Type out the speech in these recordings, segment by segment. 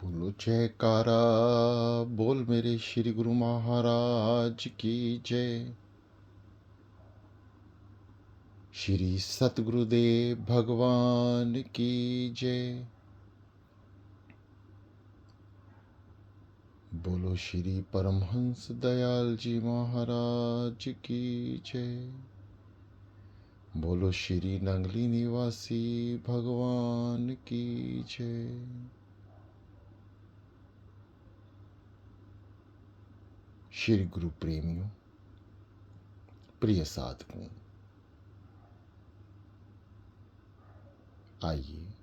बोलो जयकारा बोल मेरे श्री गुरु महाराज की जय। श्री सतगुरुदेव भगवान की जय। बोलो श्री परमहंस दयाल जी महाराज की जय। बोलो श्री नंगली निवासी भगवान की जय। श्री गुरु प्रेमियों, प्रिय साधकों, आइए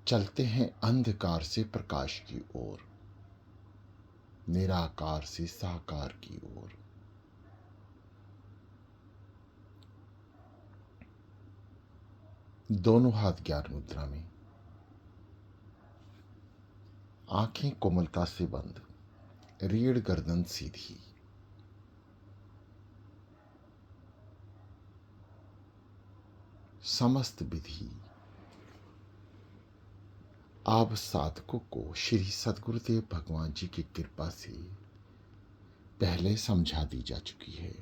चलते हैं अंधकार से प्रकाश की ओर, निराकार से साकार की ओर। दोनों हाथ ज्ञान मुद्रा में, आंखें कोमलता से बंद, रीढ़ गर्दन सीधी। समस्त विधि आप साधकों को श्री सद्गुरुदेव भगवान जी की कृपा से पहले समझा दी जा चुकी है।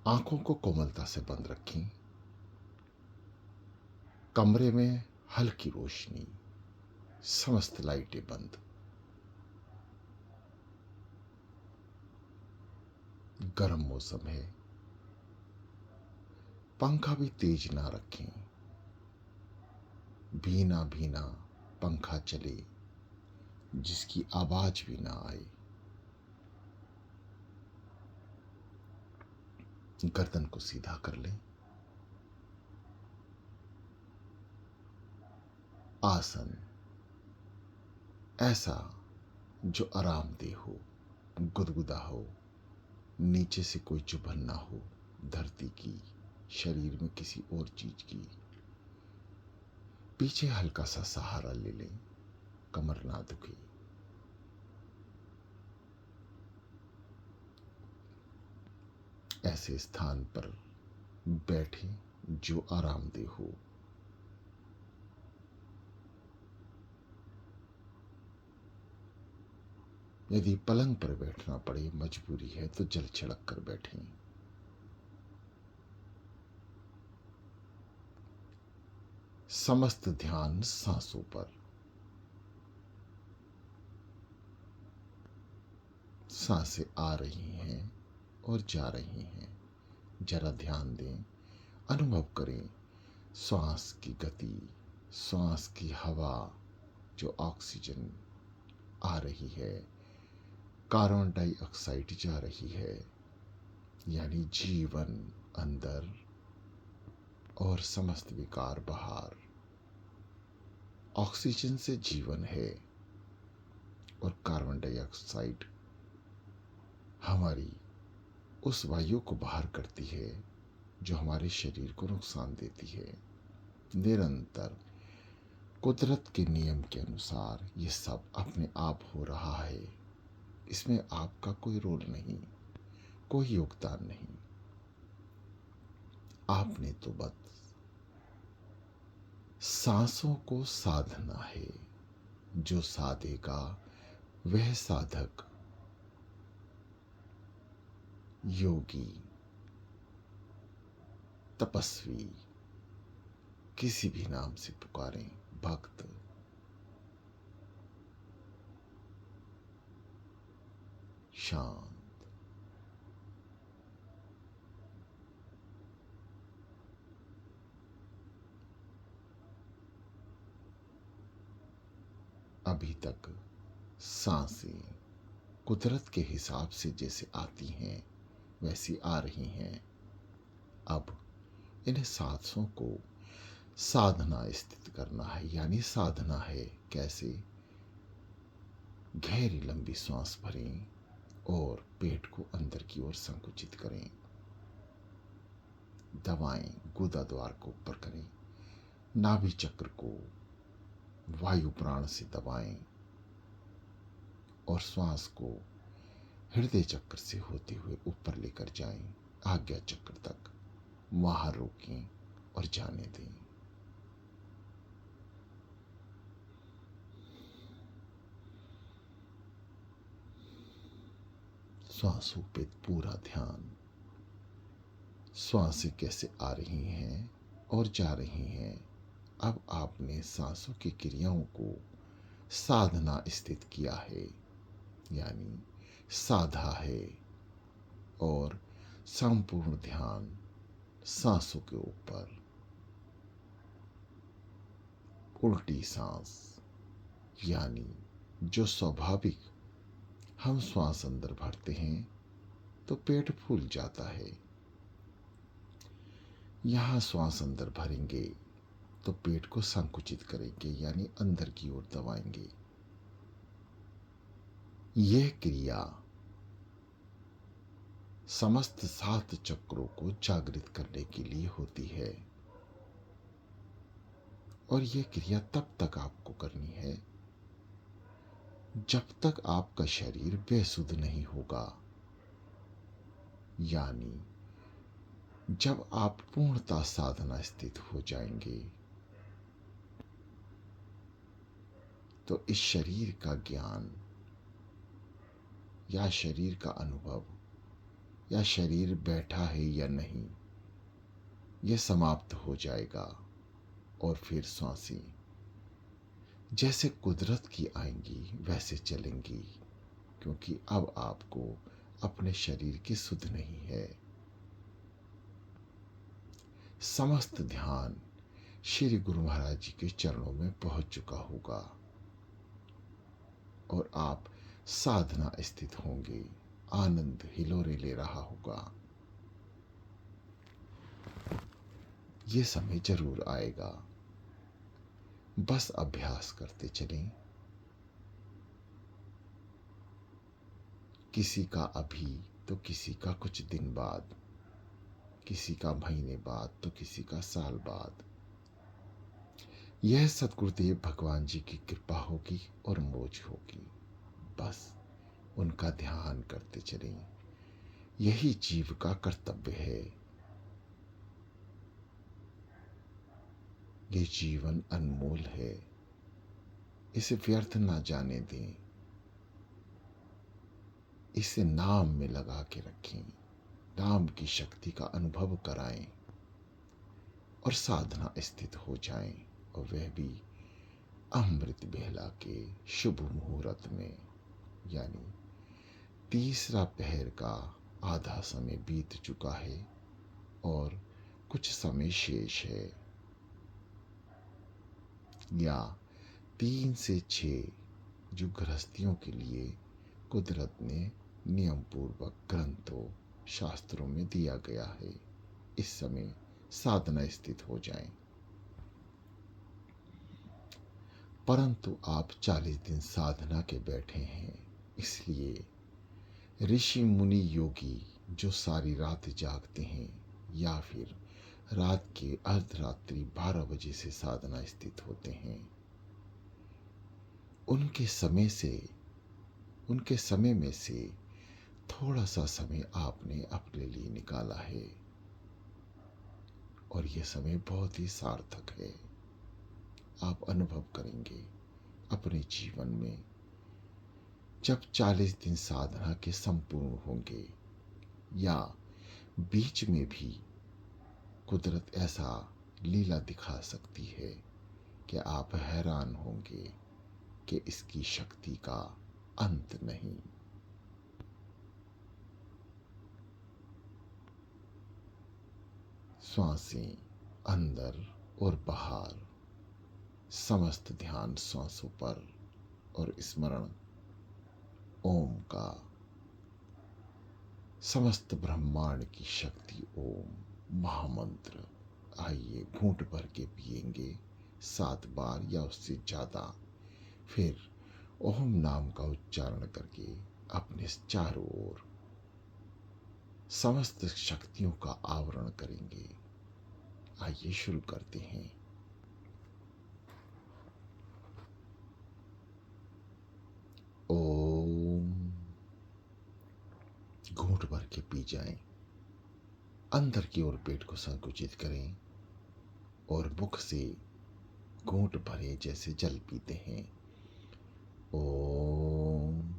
आंखों को कोमलता से बंद रखें। कमरे में हल्की रोशनी, समस्त लाइटें बंद। गर्म मौसम है, पंखा भी तेज ना रखें। भीना भीना पंखा चले जिसकी आवाज भी ना आए। गर्दन को सीधा कर लें। आसन ऐसा जो आरामदेह हो, गुदगुदा हो, नीचे से कोई चुभन ना हो, धरती की, शरीर में किसी और चीज की। पीछे हल्का सा सहारा ले लें, कमर ना दुखे। ऐसे स्थान पर बैठे जो आरामदेह हो। यदि पलंग पर बैठना पड़े, मजबूरी है, तो जल छिड़क कर बैठें। समस्त ध्यान सांसों पर। सांसें आ रही हैं और जा रही हैं, जरा ध्यान दें, अनुभव करें श्वास की गति, श्वास की हवा, जो ऑक्सीजन आ रही है, कार्बन डाइऑक्साइड जा रही है, यानी जीवन अंदर और समस्त विकार बाहर। ऑक्सीजन से जीवन है और कार्बन डाइऑक्साइड हमारी उस वायु को बाहर करती है जो हमारे शरीर को नुकसान देती है। निरंतर कुदरत के नियम के अनुसार ये सब अपने आप हो रहा है। इसमें आपका कोई रोल नहीं, कोई योगदान नहीं। आपने तो बस सांसों को साधना है। जो साधेगा वह साधक, योगी, तपस्वी, किसी भी नाम से पुकारें, भक्त, शांत। अभी तक सांसें कुदरत के हिसाब से जैसे आती हैं वैसी आ रही हैं। अब इन सांसों को साधना स्थित करना है, यानी साधना है। कैसे? गहरी लंबी सांस भरें और पेट को अंदर की ओर संकुचित करें। दबाएं, गुदा द्वार को ऊपर करें। नाभि चक्र को वायु प्राण से दबाएं और श्वास को हृदय चक्र से होते हुए ऊपर लेकर जाएं। आज्ञा चक्र तक वहां रोकें और जाने दें। श्वासों पे पूरा ध्यान। श्वासें कैसे आ रही हैं और जा रही हैं। अब आपने सांसों की क्रियाओं को साधना स्थित किया है, यानी साधा है, और संपूर्ण ध्यान सांसों के ऊपर। उल्टी सांस, यानी जो स्वाभाविक हम श्वास अंदर भरते हैं तो पेट फूल जाता है, यहां श्वास अंदर भरेंगे तो पेट को संकुचित करेंगे, यानी अंदर की ओर दबाएंगे। यह क्रिया समस्त 7 चक्रों को जागृत करने के लिए होती है, और यह क्रिया तब तक आपको करनी है जब तक आपका शरीर बेसुध नहीं होगा, यानी जब आप पूर्णता साधना स्थित हो जाएंगे तो इस शरीर का ज्ञान या शरीर का अनुभव या शरीर बैठा है या नहीं, यह समाप्त हो जाएगा। और फिर सांसें जैसे कुदरत की आएंगी वैसे चलेंगी, क्योंकि अब आपको अपने शरीर की सुध नहीं है। समस्त ध्यान श्री गुरु महाराज जी के चरणों में पहुंच चुका होगा और आप साधना स्थित होंगे। आनंद हिलोरे ले रहा होगा। ये समय जरूर आएगा, बस अभ्यास करते चलें। किसी का अभी तो किसी का कुछ दिन बाद, किसी का महीने बाद तो किसी का साल बाद। यह सतगुरुदेव भगवान जी की कृपा होगी और मौज होगी। बस उनका ध्यान करते चलें। यही जीव का कर्तव्य है। ये जीवन अनमोल है, इसे व्यर्थ ना जाने दें। इसे नाम में लगा के रखें, नाम की शक्ति का अनुभव कराएं और साधना स्थित हो जाएं, और वह भी अमृत बेला के शुभ मुहूर्त में, यानी तीसरा पहर का आधा समय बीत चुका है और कुछ समय शेष है, या 3 से 6 जो गृहस्थियों के लिए कुदरत ने नियम पूर्वक ग्रंथों शास्त्रों में दिया गया है। इस समय साधना स्थित हो जाएं। परंतु आप 40 दिन साधना के बैठे हैं, इसलिए ऋषि मुनि योगी जो सारी रात जागते हैं या फिर रात के अर्धरात्रि 12 बजे से साधना स्थित होते हैं, उनके समय में से थोड़ा सा समय आपने अपने लिए निकाला है, और यह समय बहुत ही सार्थक है। आप अनुभव करेंगे अपने जीवन में, जब 40 दिन साधना के संपूर्ण होंगे या बीच में भी कुदरत ऐसा लीला दिखा सकती है कि आप हैरान होंगे कि इसकी शक्ति का अंत नहीं। श्वासें अंदर और बाहर, समस्त ध्यान श्वासों पर, और स्मरण ओम का। समस्त ब्रह्मांड की शक्ति ओम महामंत्र। आइए घूंट भर के पिएंगे 7 बार या उससे ज्यादा, फिर ओम नाम का उच्चारण करके अपने चारों ओर समस्त शक्तियों का आवरण करेंगे। आइए शुरू करते हैं। ओम। घूंट भर के पी जाएं। अंदर की ओर पेट को संकुचित करें और मुख से घूंट भरे जैसे जल पीते हैं। ओम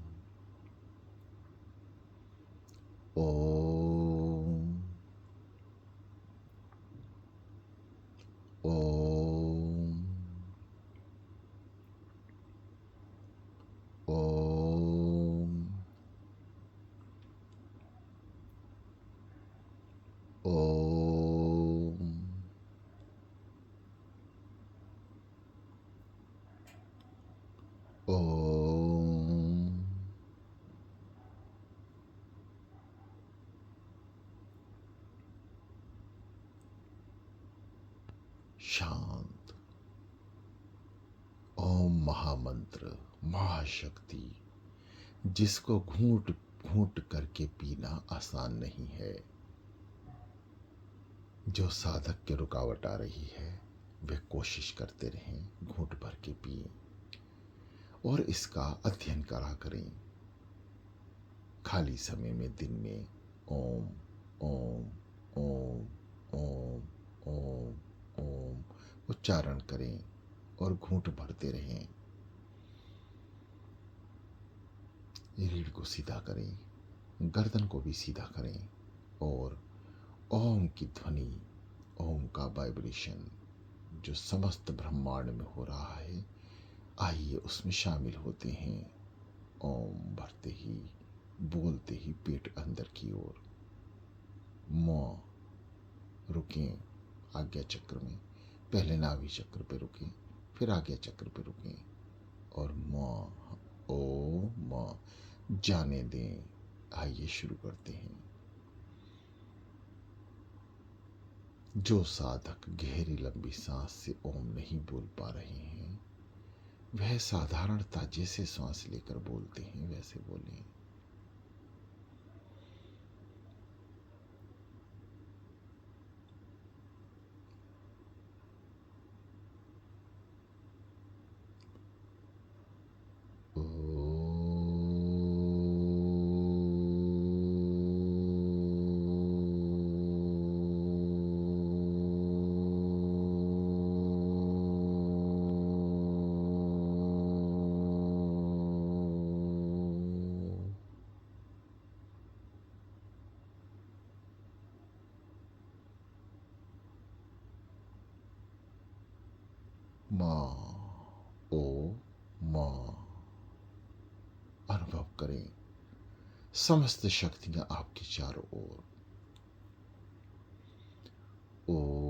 ओम ओम ओम ओम ओम। शांत। ओम महामंत्र, महाशक्ति, जिसको घूंट घूंट करके पीना आसान नहीं है, जो साधक की रुकावट आ रही है वे कोशिश करते रहें, घूंट भर के पिए और इसका अध्ययन करा करें। खाली समय में दिन में ओम ओम ओम ओम ओम ओम उच्चारण करें और घूंट भरते रहें। रीढ़ को सीधा करें, गर्दन को भी सीधा करें और ओम की ध्वनि, ओम का वाइब्रेशन जो समस्त ब्रह्मांड में हो रहा है, आइए उसमें शामिल होते हैं। ओम भरते ही, बोलते ही पेट अंदर की ओर। म रुकें आज्ञा चक्र में, पहले नाभि चक्र पे रुकें, फिर आज्ञा चक्र पे रुकें और म ओ म जाने दें। आइए शुरू करते हैं। जो साधक गहरी लंबी सांस से ओम नहीं बोल पा रहे हैं, वह साधारणता जैसे सांस लेकर बोलते हैं वैसे बोलें। माँ ओ माँ। अनुभव करें समस्त शक्तियां आपके चारों ओर। ओ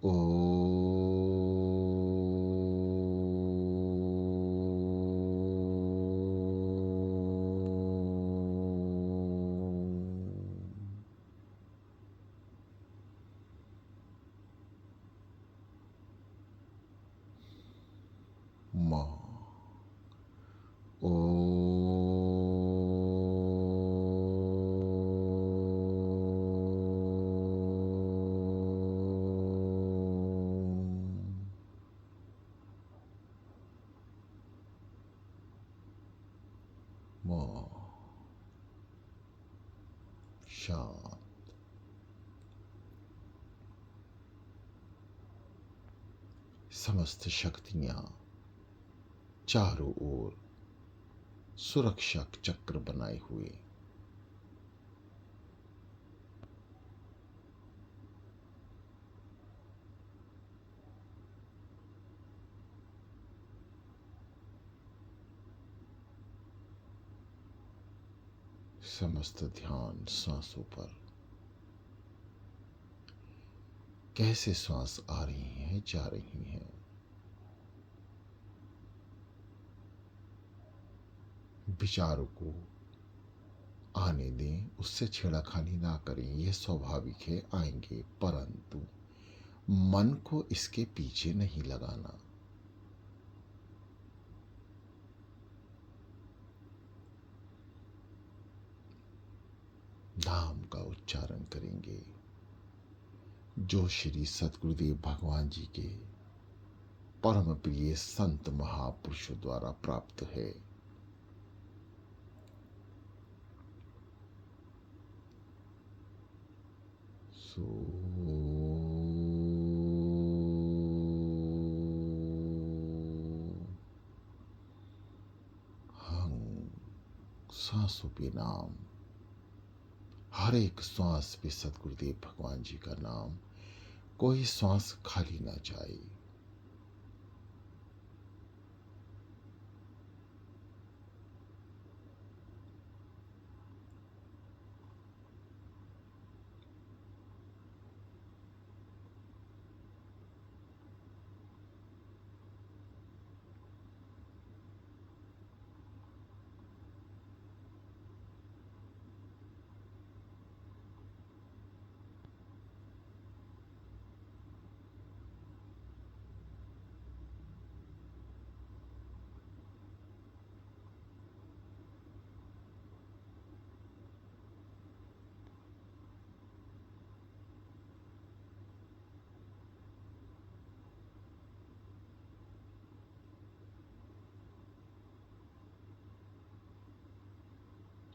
ओ माँ ओ माँ। शांत। समस्त शक्तियां चारों ओर सुरक्षा चक्र बनाए हुए समस्त ध्यान सांसों पर। कैसे सांस आ रही हैं, जा रही हैं। विचारों को आने दें, उससे छेड़खानी ना करें, यह स्वाभाविक है, आएंगे, परंतु मन को इसके पीछे नहीं लगाना। नाम का उच्चारण करेंगे जो श्री सतगुरुदेव भगवान जी के परम प्रिय संत महापुरुषों द्वारा प्राप्त है। सांसों पे नाम, हर एक श्वास पे सतगुरुदेव भगवान जी का नाम, कोई श्वास खाली ना जाए।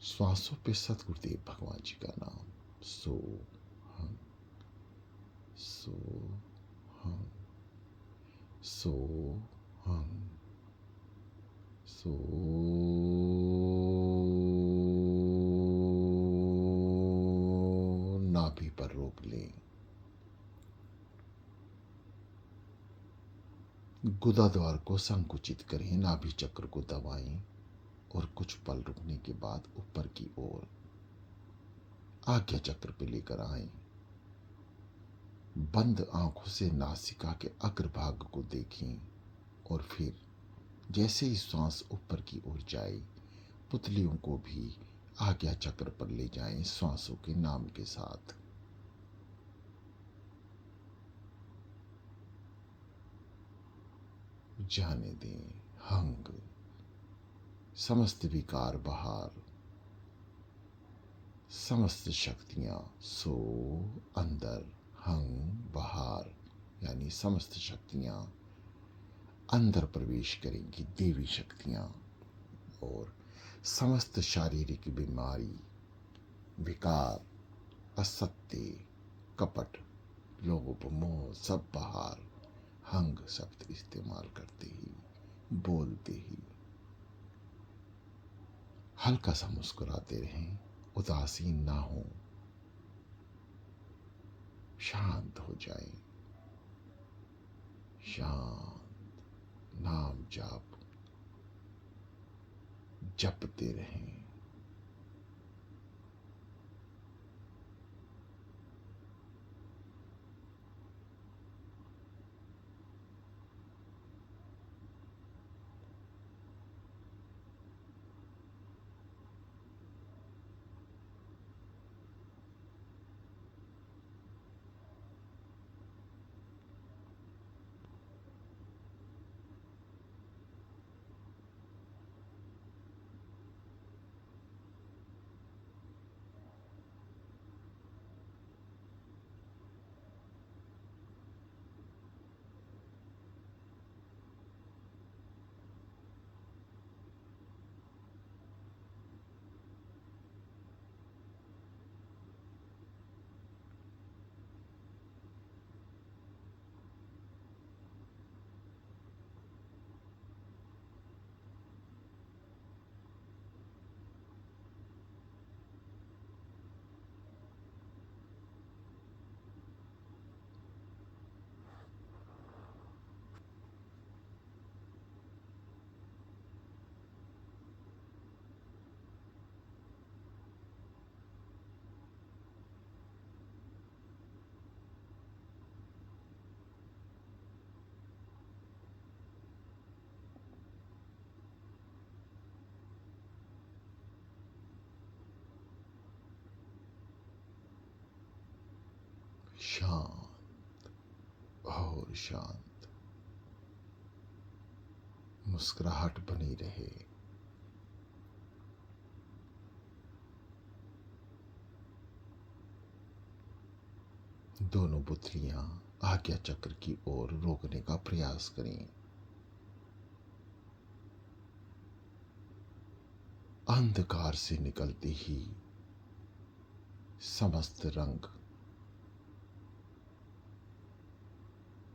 श्वासों पे सतगुरुदेव भगवान जी का नाम। सो हम, सो हम, सो हम, सो नाभि पर रोक लें। गुदा द्वार को संकुचित करें, नाभि चक्र को दबाएं और कुछ पल रुकने के बाद ऊपर की ओर आज्ञा चक्र पे लेकर आएं। बंद आंखों से नासिका के अग्रभाग को देखें और फिर जैसे ही श्वास ऊपर की ओर जाए, पुतलियों को भी आज्ञा चक्र पर ले जाएं श्वासों के नाम के साथ। जाने दें हंग, समस्त विकार बाहर, समस्त शक्तियां सो अंदर, हंग बाहर, यानी समस्त शक्तियां अंदर प्रवेश करेंगी, देवी शक्तियां, और समस्त शारीरिक बीमारी, विकार, असत्य, कपट, लोभ, मोह सब बाहर, हंग शब्द इस्तेमाल करते ही, बोलते ही। हल्का सा मुस्कुराते रहें, उदासीन ना हो, शांत हो जाए। शांत नाम जाप जपते रहें। शांत और शांत। मुस्कुराहट बनी रहे। दोनों पुतलियां आज्ञा चक्र की ओर रोकने का प्रयास करें। अंधकार से निकलते ही समस्त रंग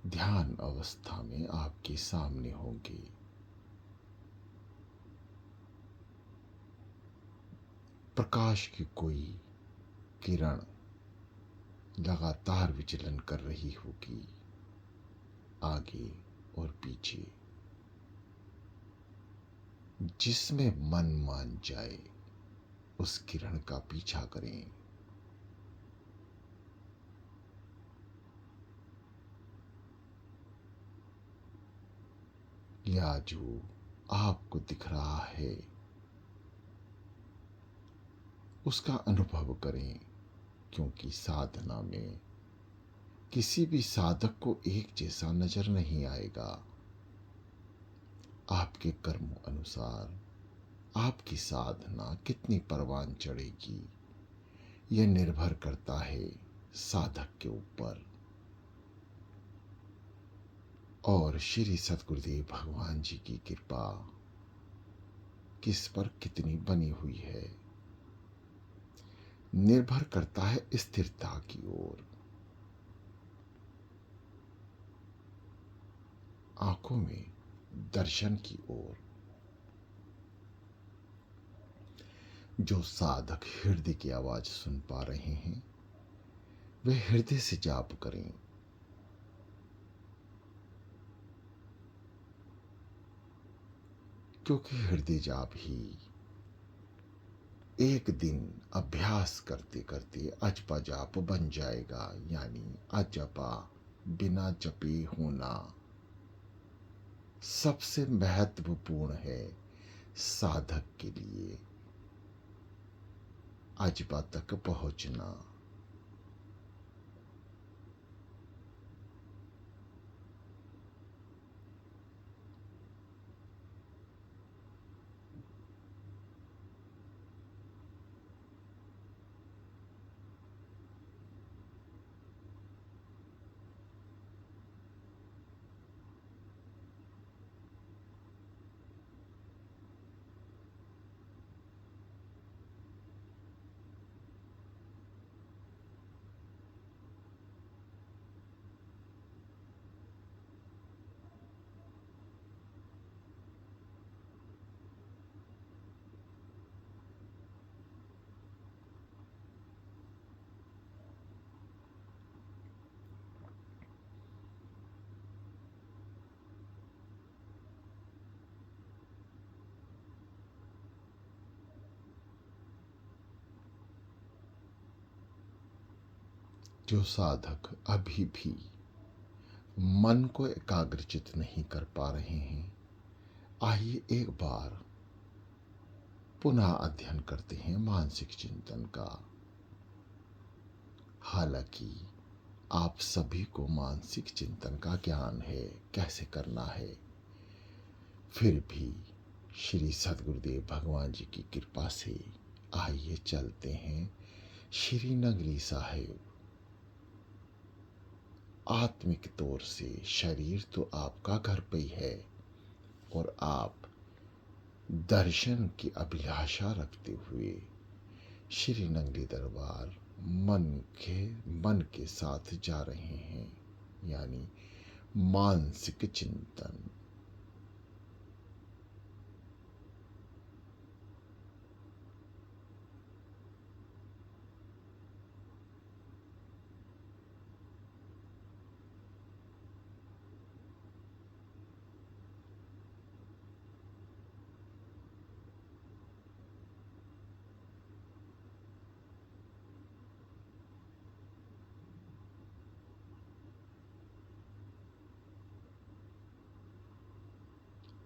ध्यान अवस्था में आपके सामने होंगे। प्रकाश की कोई किरण लगातार विचलन कर रही होगी, आगे और पीछे। जिसमें मन मान जाए उस किरण का पीछा करें। या जो आपको दिख रहा है उसका अनुभव करें, क्योंकि साधना में किसी भी साधक को एक जैसा नजर नहीं आएगा। आपके कर्मों अनुसार आपकी साधना कितनी परवान चढ़ेगी, यह निर्भर करता है साधक के ऊपर। और श्री सतगुरुदेव भगवान जी की कृपा किस पर कितनी बनी हुई है, निर्भर करता है स्थिरता की ओर। आंखों में दर्शन की ओर। जो साधक हृदय की आवाज सुन पा रहे हैं वे हृदय से जाप करें। क्योंकि हृदय जाप ही एक दिन अभ्यास करते करते अजपा जाप बन जाएगा। यानी अजपा बिना जपे होना सबसे महत्वपूर्ण है साधक के लिए। अजपा तक पहुंचना। जो साधक अभी भी मन को एकाग्रचित नहीं कर पा रहे हैं, आइए एक बार पुनः अध्ययन करते हैं मानसिक चिंतन का। हालांकि आप सभी को मानसिक चिंतन का ज्ञान है, कैसे करना है, फिर भी श्री सद्गुरुदेव भगवान जी की कृपा से आइए चलते हैं श्रीनगरी साहिब। आत्मिक तौर से शरीर तो आपका घर पे ही है और आप दर्शन की अभिलाषा रखते हुए श्रीनगरी दरबार मन के साथ जा रहे हैं। यानी मानसिक चिंतन।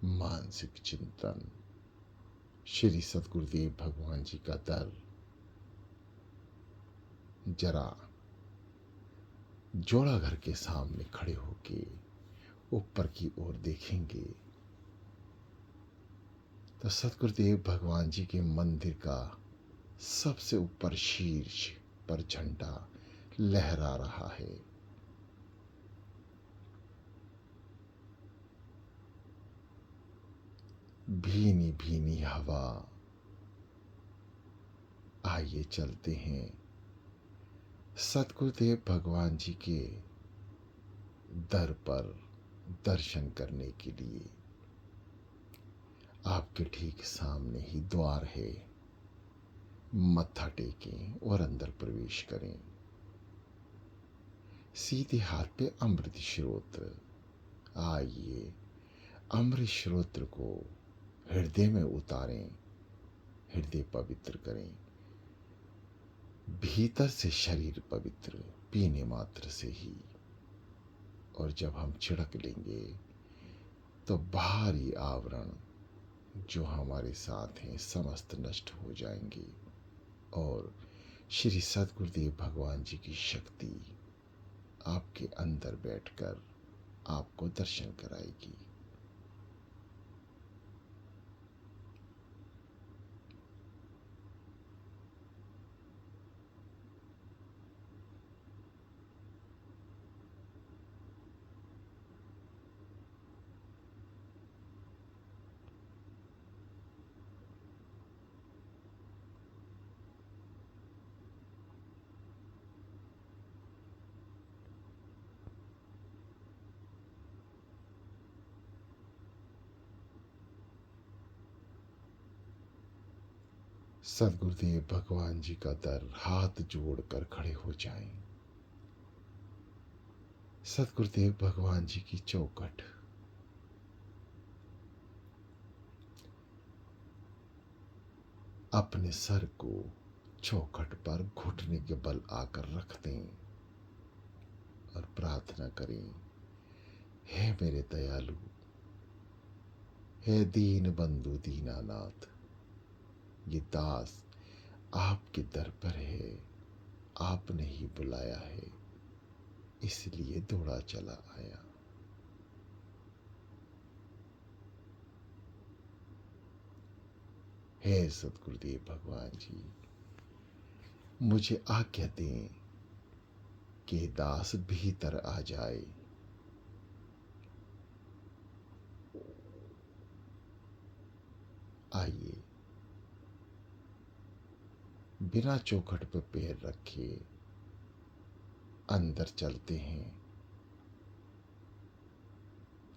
मानसिक चिंतन। श्री सतगुरुदेव भगवान जी का दर जरा जोड़ा घर के सामने खड़े होके ऊपर की ओर देखेंगे तो सतगुरुदेव भगवान जी के मंदिर का सबसे ऊपर शीर्ष पर झंडा लहरा रहा है। भीनी भीनी हवा। आइए चलते हैं सतगुरुदेव भगवान जी के दर पर दर्शन करने के लिए। आपके ठीक सामने ही द्वार है। मत्था टेकें और अंदर प्रवेश करें। सीधे हाथ पे अमृत श्रोत्र। आइए अमृत श्रोत्र को हृदय में उतारें, हृदय पवित्र करें। भीतर से शरीर पवित्र, पीने मात्र से ही। और जब हम छिड़क लेंगे तो बाहरी आवरण जो हमारे साथ हैं समस्त नष्ट हो जाएंगे और श्री सतगुरुदेव भगवान जी की शक्ति आपके अंदर बैठकर आपको दर्शन कराएगी। सदगुरुदेव भगवान जी का दर हाथ जोड़कर खड़े हो जाएं। सदगुरुदेव भगवान जी की चौखट। अपने सर को चौखट पर घुटने के बल आकर रख दें और प्रार्थना करें, हे मेरे दयालु, हे दीन बंधु दीनानाथ, ये दास आपके दर पर है, आपने ही बुलाया है, इसलिए दौड़ा चला आया। हे सतगुरुदेव भगवान जी, मुझे आज्ञा दें कि दास भीतर आ जाए। आइए बिना चौखट पर पैर रखे अंदर चलते हैं।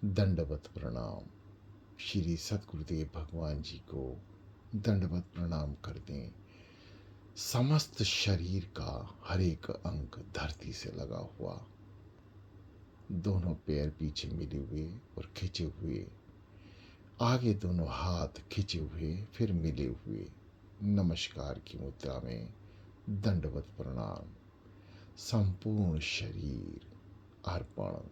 दंडवत प्रणाम। श्री सतगुरुदेव भगवान जी को दंडवत प्रणाम कर दें। समस्त शरीर का हर एक अंग धरती से लगा हुआ, दोनों पैर पीछे मिले हुए और खिंचे हुए, आगे दोनों हाथ खिंचे हुए फिर मिले हुए, नमस्कार की मुद्रा में दंडवत प्रणाम। संपूर्ण शरीर अर्पण।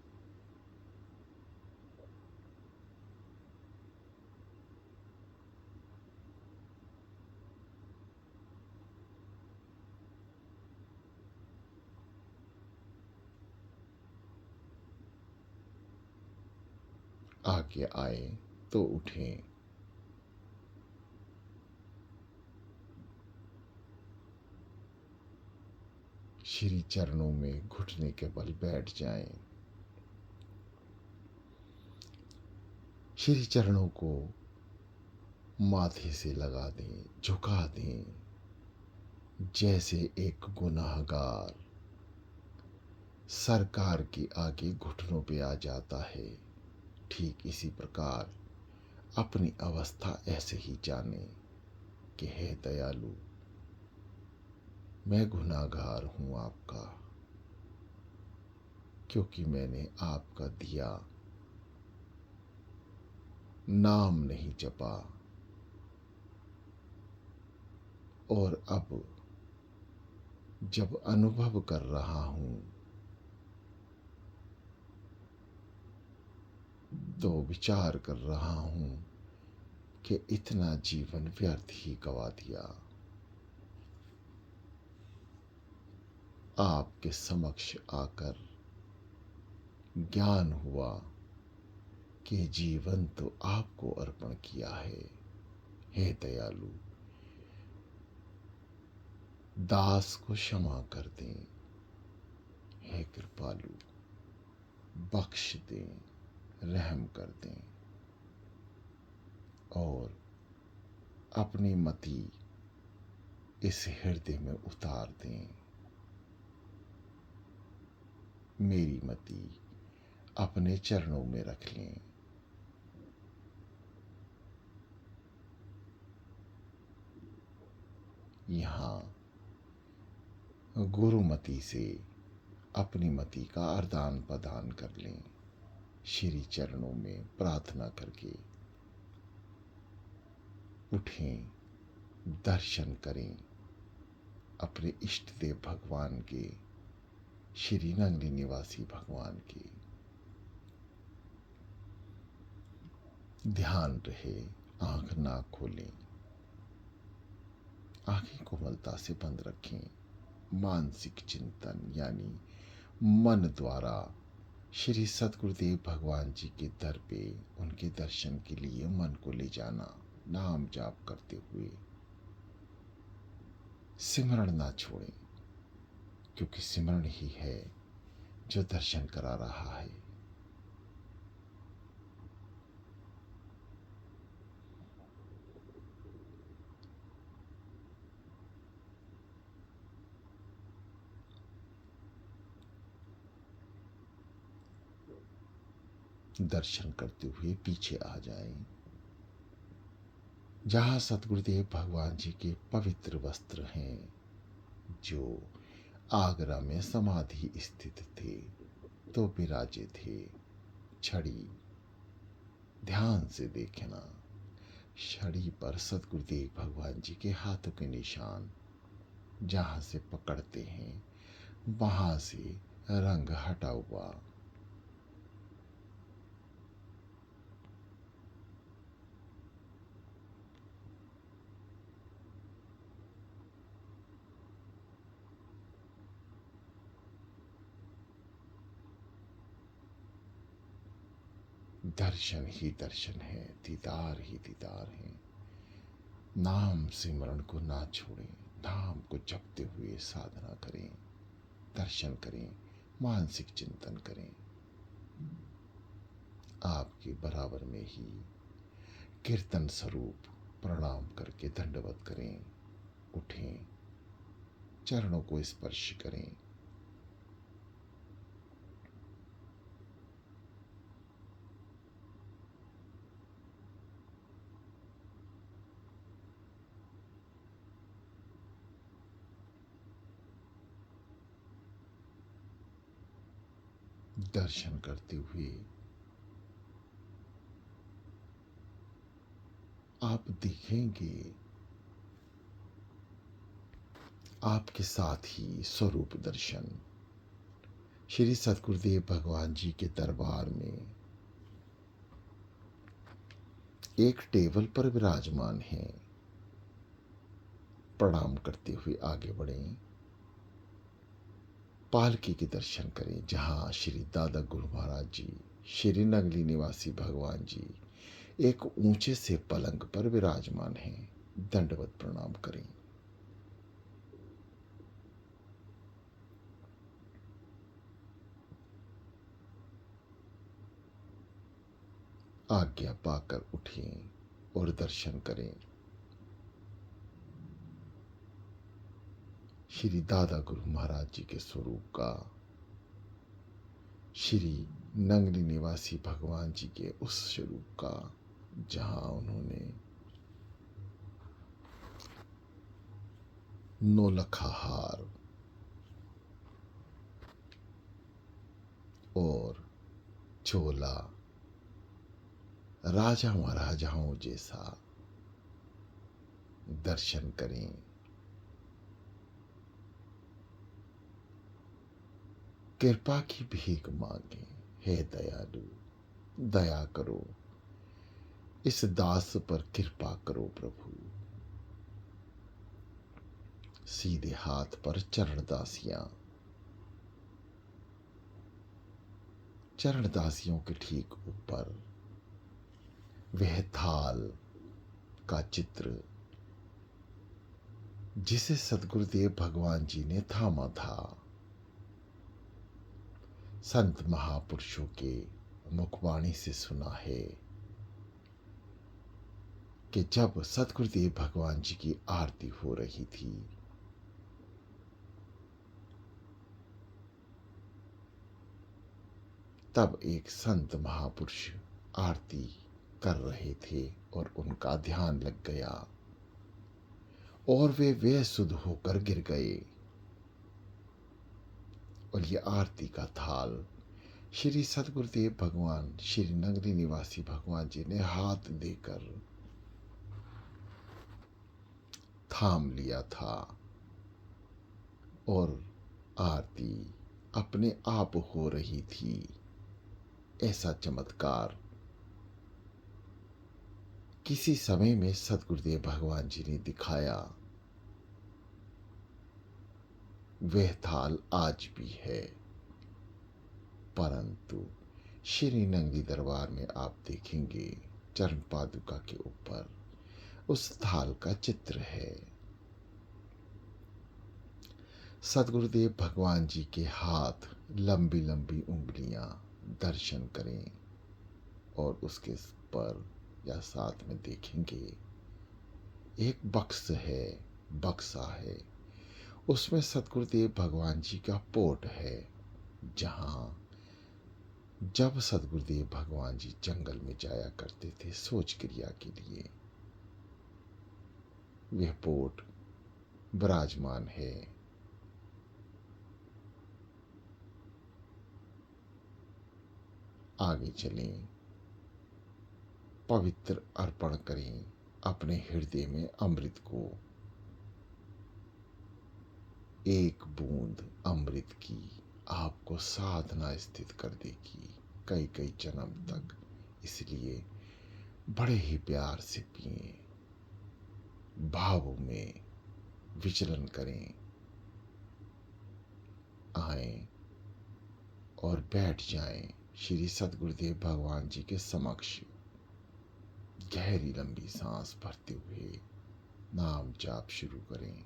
आगे आए तो उठें। श्री चरणों में घुटने के बल बैठ जाएं। श्री चरणों को माथे से लगा दें, झुका दें, जैसे एक गुनाहगार सरकार के आगे घुटनों पे आ जाता है। ठीक इसी प्रकार अपनी अवस्था ऐसे ही जाने कि हे दयालु, मैं गुनाहगार हूं आपका, क्योंकि मैंने आपका दिया नाम नहीं जपा और अब जब अनुभव कर रहा हूं तो विचार कर रहा हूं कि इतना जीवन व्यर्थ ही गवा दिया। आपके समक्ष आकर ज्ञान हुआ कि जीवन तो आपको अर्पण किया है। हे दयालु, दास को क्षमा कर दें। हे कृपालु, बख्श दें, रहम कर दें और अपनी मति इस हृदय में उतार दें। मेरी मति अपने चरणों में रख लें। यहाँ गुरुमति से अपनी मति का आदान प्रदान कर लें। श्री चरणों में प्रार्थना करके उठें, दर्शन करें अपने इष्ट देव भगवान के, श्री नंगली निवासी भगवान के। ध्यान रहे, आंख ना खोलें, आंखें कोमलता से बंद रखें। मानसिक चिंतन यानी मन द्वारा श्री सतगुरुदेव भगवान जी के दर पे उनके दर्शन के लिए मन को ले जाना। नाम जाप करते हुए सिमरण ना छोड़ें, क्योंकि सिमरण ही है जो दर्शन करा रहा है। दर्शन करते हुए पीछे आ जाएं, जहां सतगुरुदेव भगवान जी के पवित्र वस्त्र हैं, जो आगरा में समाधि स्थित थे तो विराजे थे। छड़ी ध्यान से देखना, छड़ी पर सतगुरुदेव भगवान जी के हाथों के निशान, जहां से पकड़ते हैं वहां से रंग हटा हुआ। दर्शन ही दर्शन है, दीदार ही दीदार है। नाम सिमरण को ना छोड़ें, नाम को जपते हुए साधना करें, दर्शन करें, मानसिक चिंतन करें। आपके बराबर में ही कीर्तन स्वरूप प्रणाम करके दंडवत करें। उठें, चरणों को स्पर्श करें। दर्शन करते हुए आप दिखेंगे आपके साथ ही स्वरूप दर्शन श्री सतगुरुदेव भगवान जी के दरबार में एक टेबल पर विराजमान हैं। प्रणाम करते हुए आगे बढ़ें, पालकी के दर्शन करें, जहां श्री दादा गुरु महाराज जी, श्री नंगली निवासी भगवान जी एक ऊंचे से पलंग पर विराजमान हैं। दंडवत प्रणाम करें। आज्ञा पाकर उठें और दर्शन करें। श्री दादा गुरु महाराज जी के स्वरूप का, श्री नंगली निवासी भगवान जी के उस स्वरूप का, जहां उन्होंने नौलखा हार और चोला राजा महाराजाओं जैसा दर्शन करें। कृपा की भीख मांगे। हे दयालु, दया करो, इस दास पर कृपा करो प्रभु। सीधे हाथ पर चरण दासियां, चरणदासियों के ठीक ऊपर वह थाल का चित्र जिसे सदगुरुदेव भगवान जी ने थामा था। संत महापुरुषों के मुखवाणी से सुना है कि जब सदगुरुदेव भगवान जी की आरती हो रही थी, तब एक संत महापुरुष आरती कर रहे थे और उनका ध्यान लग गया और वे बेसुध होकर गिर गए। और ये आरती का थाल श्री सदगुरुदेव भगवान श्री नगरी निवासी भगवान जी ने हाथ देकर थाम लिया था और आरती अपने आप हो रही थी। ऐसा चमत्कार किसी समय में सदगुरुदेव भगवान जी ने दिखाया। वह थाल आज भी है, परंतु श्री नंदी दरबार में आप देखेंगे चरण पादुका के ऊपर उस थाल का चित्र है। सदगुरुदेव भगवान जी के हाथ, लंबी लंबी उंगलियां दर्शन करें और उसके पर या साथ में देखेंगे एक बक्सा है। उसमें सदगुरुदेव भगवान जी का पोट है, जहां जब सदगुरुदेव भगवान जी जंगल में जाया करते थे सोच क्रिया के लिए, वह पोट विराजमान है। आगे चलें, पवित्र अर्पण करें अपने हृदय में अमृत को। एक बूंद अमृत की आपको साधना स्थित कर देगी कई कई जन्म तक। इसलिए बड़े ही प्यार से पिए, भावों में विचलन करें। आए और बैठ जाएं श्री सदगुरुदेव भगवान जी के समक्ष। गहरी लंबी सांस भरते हुए नाम जाप शुरू करें।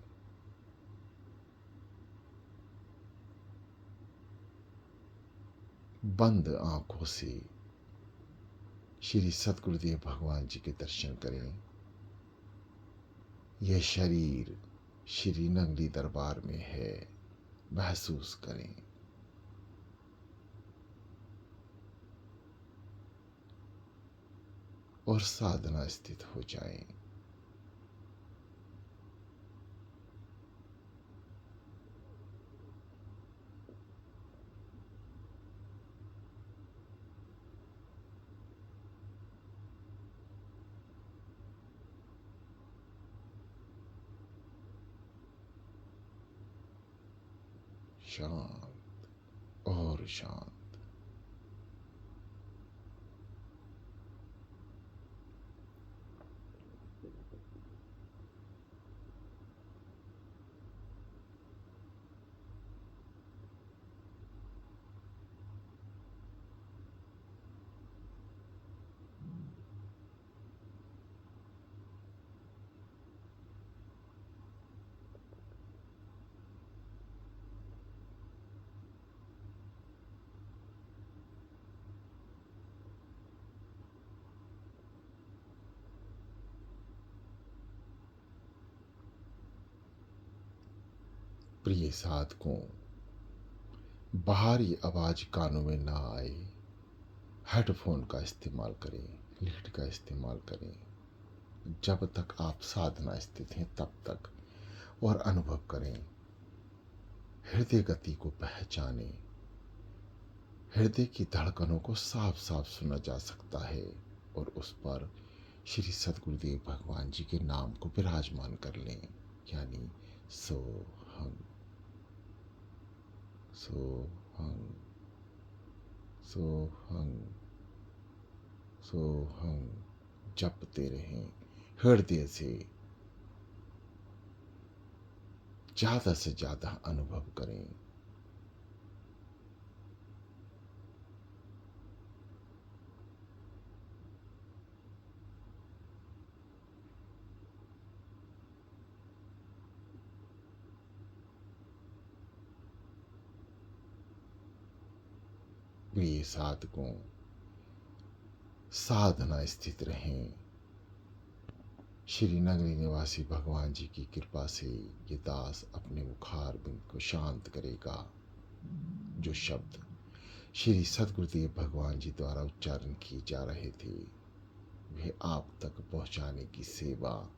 बंद आंखों से श्री सदगुरुदेव भगवान जी के दर्शन करें। यह शरीर श्री नगरी दरबार में है, महसूस करें। और साधना स्थित हो जाएं। शांत और शांत। प्रिय साधकों, बाहरी आवाज कानों में ना आए, हेडफोन का इस्तेमाल करें, लीड का इस्तेमाल करें। जब तक आप साधना स्थित हैं तब तक, और अनुभव करें। हृदय गति को पहचानें। हृदय की धड़कनों को साफ साफ सुना जा सकता है और उस पर श्री सदगुरुदेव भगवान जी के नाम को विराजमान कर लें, यानी सोहम सोहम सोहम सोहम जपते रहें। हृदय से ज्यादा से ज्यादा अनुभव करें। प्रिय साधकों, साधना स्थित रहें। श्री नगरी निवासी भगवान जी की कृपा से ये दास अपने मुखार बिंद को शांत करेगा। जो शब्द श्री सदगुरुदेव भगवान जी द्वारा उच्चारण किए जा रहे थे, वे आप तक पहुंचाने की सेवा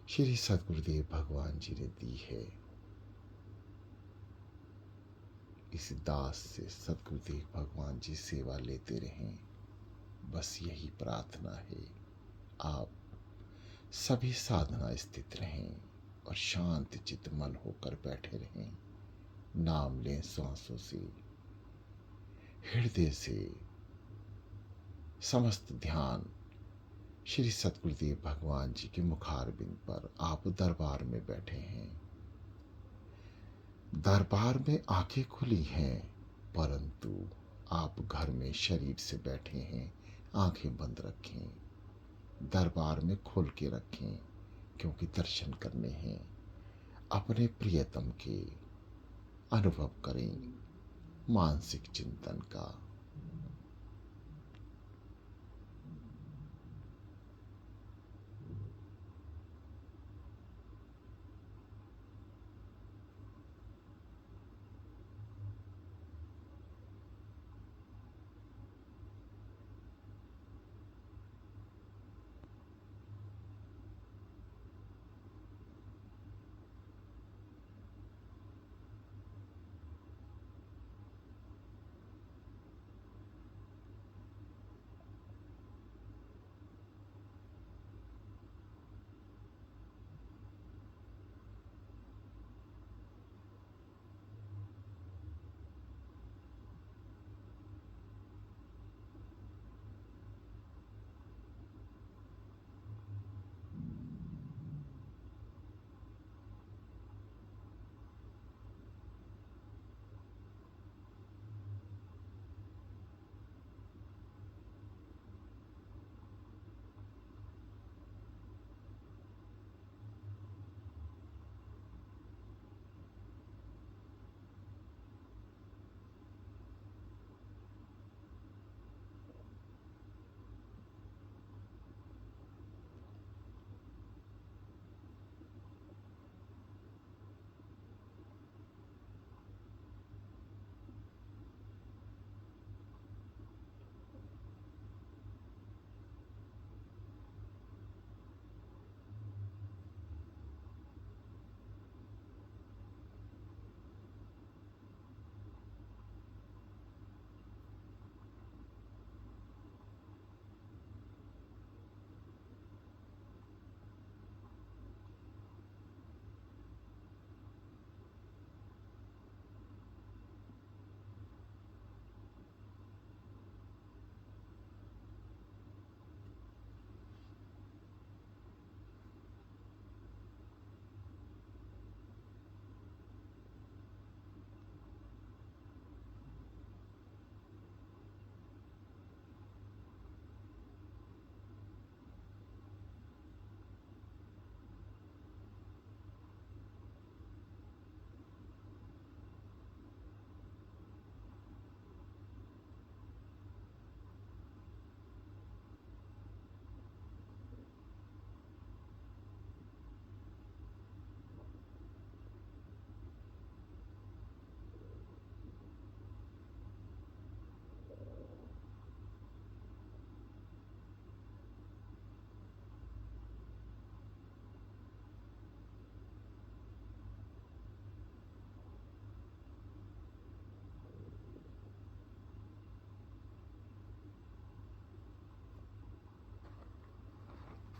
श्री सदगुरुदेव भगवान जी ने दी है। इस दास से सदगुरुदेव भगवान जी सेवा लेते रहें, बस यही प्रार्थना है। आप सभी साधना स्थित रहें और शांत चित्त मन होकर बैठे रहें। नाम लें सांसों से, हृदय से। समस्त ध्यान श्री सतगुरुदेव भगवान जी के मुखारबिंद पर। आप दरबार में बैठे हैं। दरबार में आंखें खुली हैं, परंतु आप घर में शरीर से बैठे हैं। आंखें बंद रखें, दरबार में खोल के रखें, क्योंकि दर्शन करने हैं। अपने प्रियतम के अनुभव करें, मानसिक चिंतन का।